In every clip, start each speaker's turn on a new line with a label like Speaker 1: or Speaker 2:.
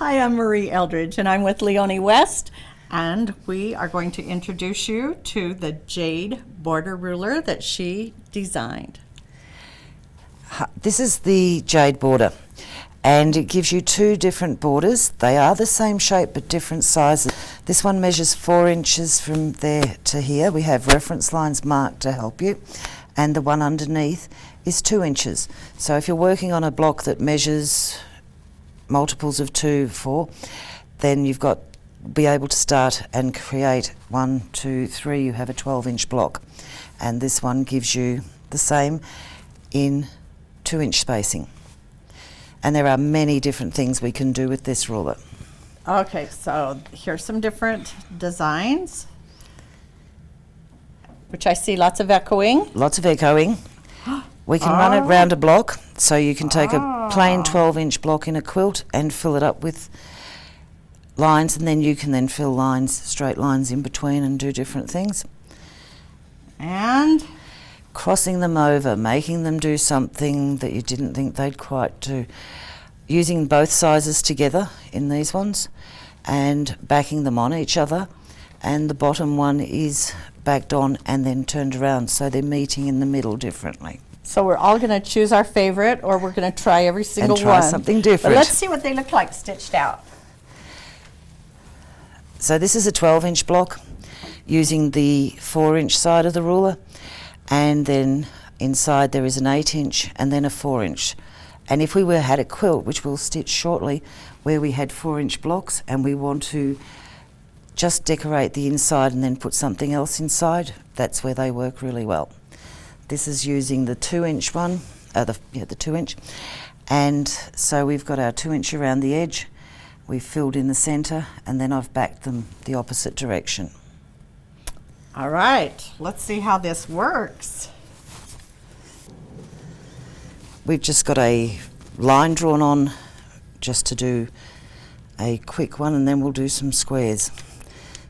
Speaker 1: Hi, I'm Marie Eldridge, and I'm with Leonie West, and we are going to introduce you to the Jade border ruler that she designed.
Speaker 2: This is the Jade border, and it gives you two different borders. They are the same shape but different sizes. This one measures 4 inches from there to here. We have reference lines marked to help you, and the one underneath is 2 inches. So if you're working on a block that measures multiples of 2, 4, then you've got be able to start and create 1, 2, 3. You have a 12-inch block, and this one gives you the same in 2-inch spacing. And there are many different things we can do with this ruler.
Speaker 1: Okay, so here's some different designs, which I see lots of echoing.
Speaker 2: Lots of echoing. We can run it round a block, so you can take a plain 12-inch block in a quilt and fill it up with lines, and then you can then fill lines, straight lines in between, and do different things.
Speaker 1: And
Speaker 2: crossing them over, making them do something that you didn't think they'd quite do. Using both sizes together in these ones and backing them on each other, and the bottom one is backed on and then turned around, so they're meeting in the middle differently.
Speaker 1: so we're all going to choose our favorite, or we're going to try every single
Speaker 2: And try
Speaker 1: one.
Speaker 2: something different.
Speaker 1: But let's see what they look like stitched out.
Speaker 2: So this is a 12-inch block using the 4-inch side of the ruler, and then inside there is an 8-inch and then a 4-inch. And if we had a quilt, which we'll stitch shortly, where we had 4-inch blocks and we want to just decorate the inside and then put something else inside, that's where they work really well. This is using the 2-inch one, the 2-inch, and so we've got our 2-inch around the edge, we've filled in the centre, and then I've backed them the opposite direction.
Speaker 1: All right, let's see how this works.
Speaker 2: We've just got a line drawn on just to do a quick one, and then we'll do some squares.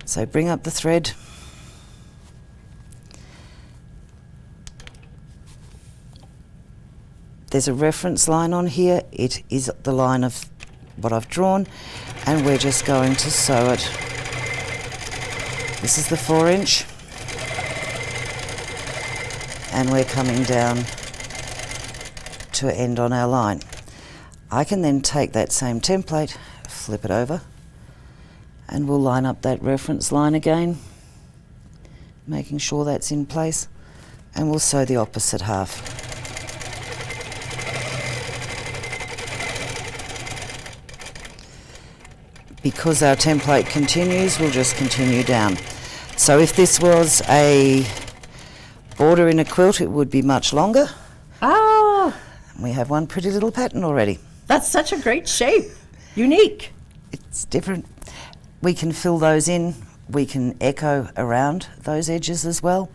Speaker 2: So bring up the thread, there's a reference line on here. It is the line of what I've drawn, and we're just going to sew it. This is the 4-inch, and we're coming down to end on our line. I can then take that same template, flip it over, and we'll line up that reference line again, making sure that's in place, and we'll sew the opposite half. Because our template continues, we'll just continue down. So if this was a border in a quilt, it would be much longer.
Speaker 1: Oh,
Speaker 2: We have one pretty little pattern already.
Speaker 1: that's such a great shape. Unique.
Speaker 2: It's different. We can fill those in. We can echo around those edges as well.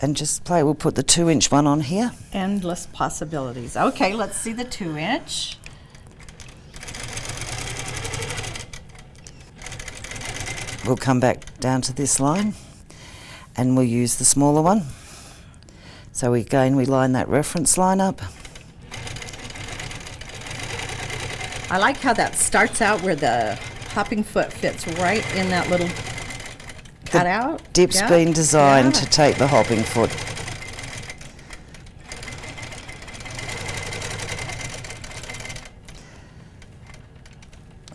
Speaker 2: And just play. We'll put the 2-inch one on here.
Speaker 1: Endless possibilities. Okay, let's see the 2-inch.
Speaker 2: We'll come back down to this line, and we'll use the smaller one. So we line that reference line up.
Speaker 1: I like how that starts out where the hopping foot fits right in that little cutout.
Speaker 2: Dip's
Speaker 1: Yeah.
Speaker 2: been designed
Speaker 1: Yeah.
Speaker 2: to take the hopping foot.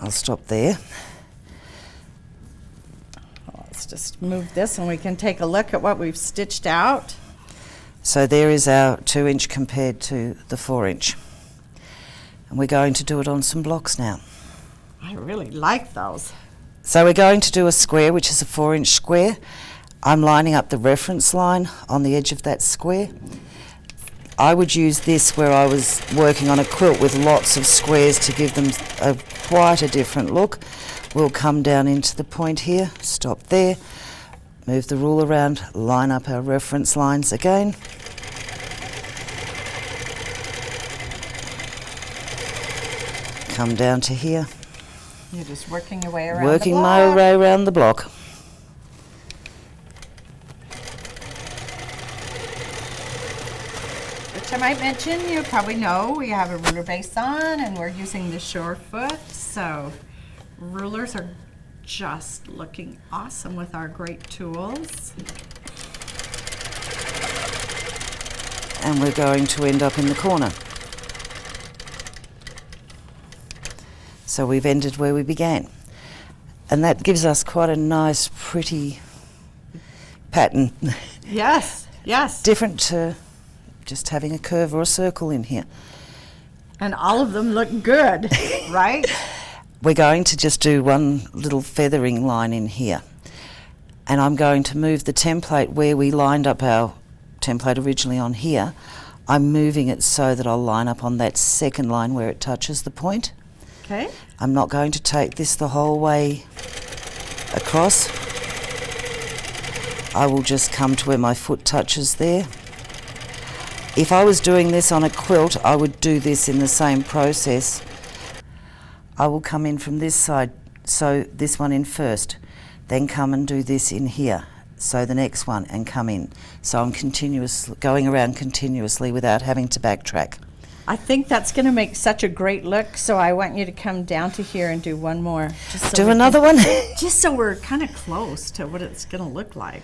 Speaker 2: I'll stop there.
Speaker 1: Let's just move this and we can take a look at what we've stitched out.
Speaker 2: So there is our 2-inch compared to the 4-inch. And we're going to do it on some blocks now.
Speaker 1: I really like those.
Speaker 2: So we're going to do a square, which is a 4-inch square. I'm lining up the reference line on the edge of that square. I would use this where I was working on a quilt with lots of squares to give them quite a different look. We'll come down into the point here, stop there, move the rule around, line up our reference lines again. Come down to here.
Speaker 1: You're just working your way around
Speaker 2: Working
Speaker 1: the
Speaker 2: my
Speaker 1: block.
Speaker 2: way around the block.
Speaker 1: which I might mention, you probably know we have a ruler base on and we're using the shore foot. So rulers are just looking awesome with our great tools.
Speaker 2: And we're going to end up in the corner. So we've ended where we began. And that gives us quite a nice, pretty pattern.
Speaker 1: Yes, yes.
Speaker 2: Different to just having a curve or a circle in here.
Speaker 1: And all of them look good, right?
Speaker 2: We're going to just do one little feathering line in here. And I'm going to move the template where we lined up our template originally on here. I'm moving it so that I'll line up on that second line where it touches the point.
Speaker 1: Okay.
Speaker 2: I'm not going to take this the whole way across. I will just come to where my foot touches there. If I was doing this on a quilt, I would do this in the same process. I will come in from this side, so this one in first, then come and do this in here, so the next one, and come in. So I'm going around continuously without having to backtrack.
Speaker 1: I think that's going to make such a great look, so I want you to come down to here and do one more. Just so
Speaker 2: Do another one?
Speaker 1: Just so we're kind of close to what it's going to look like.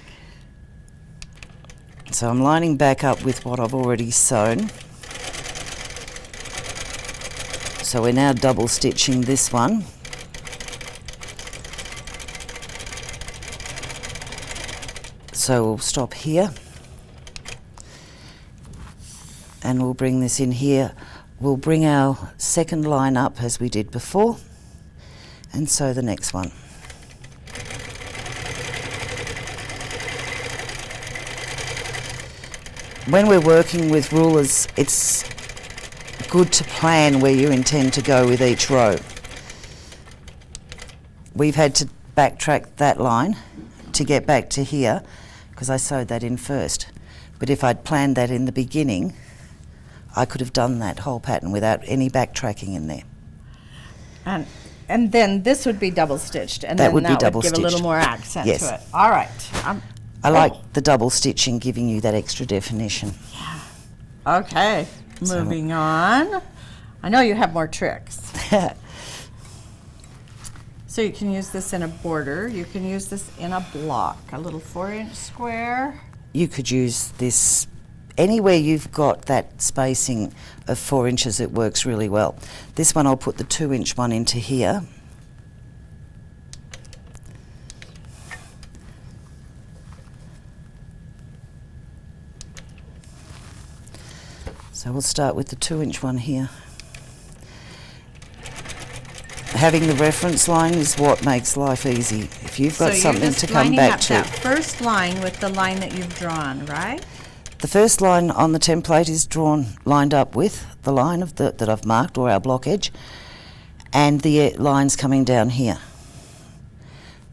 Speaker 2: So I'm lining back up with what I've already sewn. So we're now double stitching this one. So we'll stop here. And we'll bring this in here. We'll bring our second line up as we did before, and sew the next one. When we're working with rulers, it's good to plan where you intend to go with each row. We've had to backtrack that line to get back to here because I sewed that in first. But if I'd planned that in the beginning, I could have done that whole pattern without any backtracking in there.
Speaker 1: And then this would be double stitched, and
Speaker 2: That
Speaker 1: then
Speaker 2: would be
Speaker 1: that
Speaker 2: double
Speaker 1: would give a little
Speaker 2: stitched.
Speaker 1: more accent
Speaker 2: Yes.
Speaker 1: to it. All right.
Speaker 2: I like the double stitching giving you that extra definition.
Speaker 1: Okay.
Speaker 2: So-
Speaker 1: Moving on. I know you have more tricks. So you can use this in a border. You can use this in a block, a little 4-inch square.
Speaker 2: You could use this anywhere you've got that spacing of 4 inches. It works really well. This one I'll put the 2-inch one into here. So we'll start with the 2-inch one here. Having the reference line is what makes life easy. If you've got something to come back to.
Speaker 1: So you're just lining up that first line with the line that you've drawn, right?
Speaker 2: The first line on the template is lined up with the line of that I've marked, or our block edge, and the lines coming down here.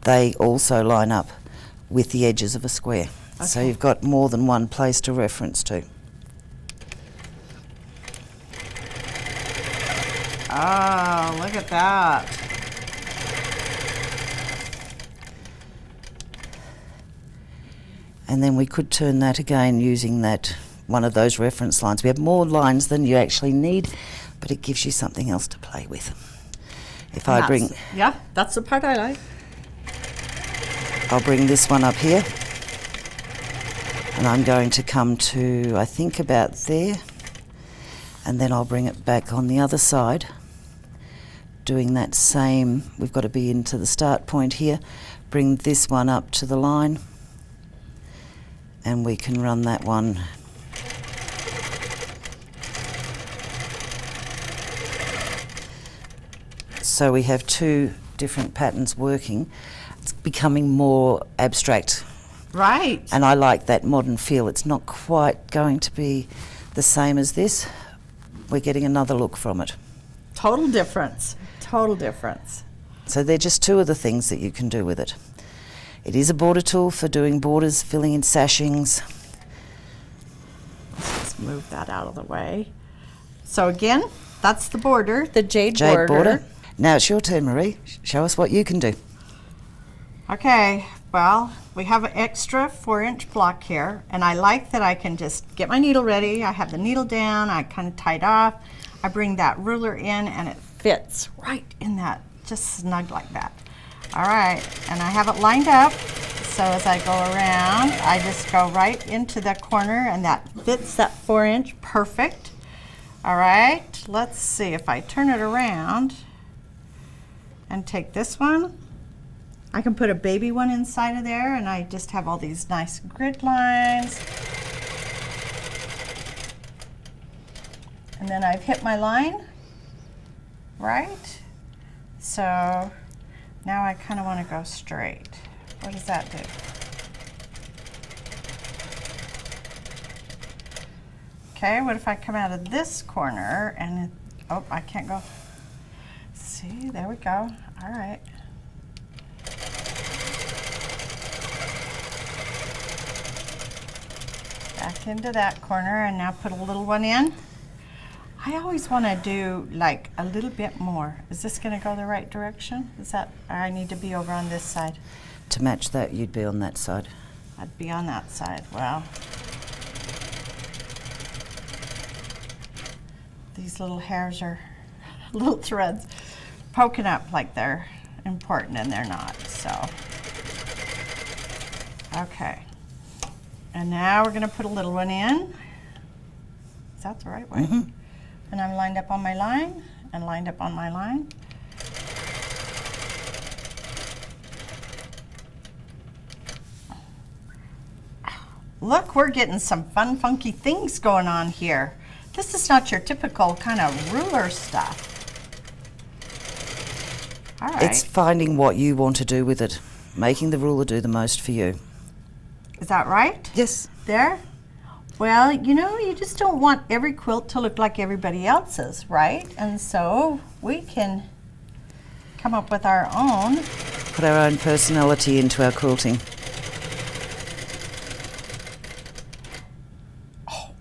Speaker 2: They also line up with the edges of a square. Okay. So you've got more than one place to reference to.
Speaker 1: Oh, look at that.
Speaker 2: And then we could turn that again using that one of those reference lines. We have more lines than you actually need, but it gives you something else to play with. If I bring...
Speaker 1: Yeah, that's the part I like.
Speaker 2: I'll bring this one up here. And I'm going to come to, I think, about there. And then I'll bring it back on the other side. Doing that same, we've got to be into the start point here. Bring this one up to the line. And we can run that one. So we have two different patterns working. It's becoming more abstract.
Speaker 1: Right.
Speaker 2: And I like that modern feel. It's not quite going to be the same as this. We're getting another look from it.
Speaker 1: Total difference. Total difference.
Speaker 2: So they're just two of the things that you can do with it. It is a border tool for doing borders, filling in sashings.
Speaker 1: Let's move that out of the way. So again, that's the border, the jade
Speaker 2: Jade border. Now it's your turn, Marie. Show us what you can do.
Speaker 1: Okay, Well, we have an extra 4-inch block here, and I like that I can just get my needle ready. I have the needle down, I kind of tied off. I bring that ruler in and it fits right in that, just snug like that. All right, and I have it lined up, so as I go around, I just go right into the corner and that fits that 4-inch perfect. All right, let's see if I turn it around and take this one. I can put a baby one inside of there, and I just have all these nice grid lines. And then I've hit my line, right? So now I kind of want to go straight. What does that do? Okay, what if I come out of this corner and, oh, I can't go. See, there we go. All right. Back into that corner, and now put a little one in. I always want to do like a little bit more. Is this going to go the right direction? Is that, or I need to be over on this side?
Speaker 2: To match that, you'd be on that side.
Speaker 1: I'd be on that side. Wow. These little hairs are little threads poking up like they're important, and they're not, so. Okay. And now we're going to put a little one in. Is that the right way?
Speaker 2: Mm-hmm.
Speaker 1: And I'm lined up on my line and lined up on my line. Look, we're getting some fun, funky things going on here. This is not your typical kind of ruler stuff. All right.
Speaker 2: It's finding what you want to do with it, making the ruler do the most for you.
Speaker 1: Is that right?
Speaker 2: Yes.
Speaker 1: There? Well, you know, you just don't want every quilt to look like everybody else's, right? And so we can come up with our own.
Speaker 2: Put our own personality into our quilting.
Speaker 1: Oh,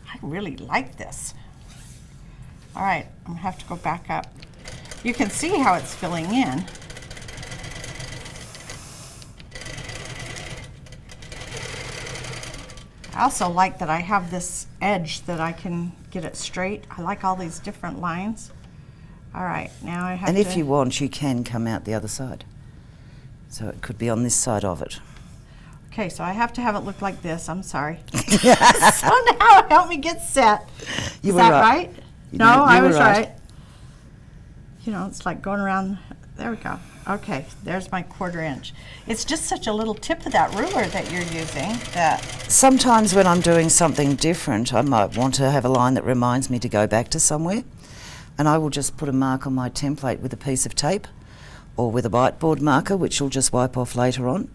Speaker 1: I really like this. All right, I'm gonna have to go back up. You can see how it's filling in. I also like that I have this edge that I can get it straight. I like all these different lines. All right, now I have
Speaker 2: And
Speaker 1: to...
Speaker 2: if you want, you can come out the other side. So it could be on this side of it.
Speaker 1: Okay, so I have to have it look like this. I'm sorry. So now help me get set.
Speaker 2: You
Speaker 1: Is
Speaker 2: were
Speaker 1: that
Speaker 2: right.
Speaker 1: right?
Speaker 2: You
Speaker 1: No,
Speaker 2: know, you
Speaker 1: I
Speaker 2: were
Speaker 1: was
Speaker 2: right.
Speaker 1: right. You know, it's like going around. There we go. Okay, there's my 1/4 inch. It's just such a little tip of that ruler that you're using that...
Speaker 2: Sometimes when I'm doing something different, I might want to have a line that reminds me to go back to somewhere. And I will just put a mark on my template with a piece of tape or with a whiteboard marker, which will just wipe off later on.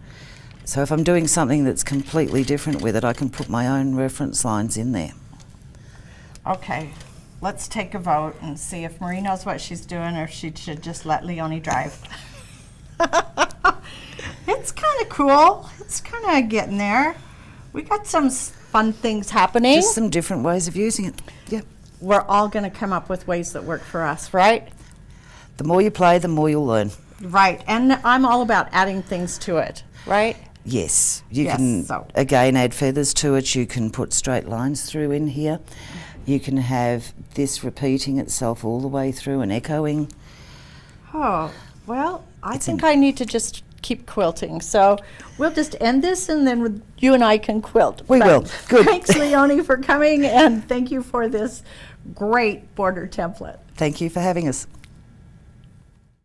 Speaker 2: So if I'm doing something that's completely different with it, I can put my own reference lines in there.
Speaker 1: Okay, let's take a vote and see if Marie knows what she's doing or if she should just let Leonie drive. It's kind of cool. It's kind of getting there. We got some fun things happening.
Speaker 2: Just some different ways of using it. Yep.
Speaker 1: We're all going to come up with ways that work for us, right?
Speaker 2: The more you play, the more you'll learn.
Speaker 1: Right, and I'm all about adding things to it, right?
Speaker 2: Yes, you
Speaker 1: Yes,
Speaker 2: can
Speaker 1: so-
Speaker 2: again add feathers to it. You can put straight lines through in here. You can have this repeating itself all the way through and echoing.
Speaker 1: Oh, well, I
Speaker 2: It's
Speaker 1: think I need to just keep quilting. So we'll just end this and then you and I can quilt.
Speaker 2: We
Speaker 1: But
Speaker 2: will. Good.
Speaker 1: Thanks, Leonie, for coming, and thank you for this great border template.
Speaker 2: Thank you for having us.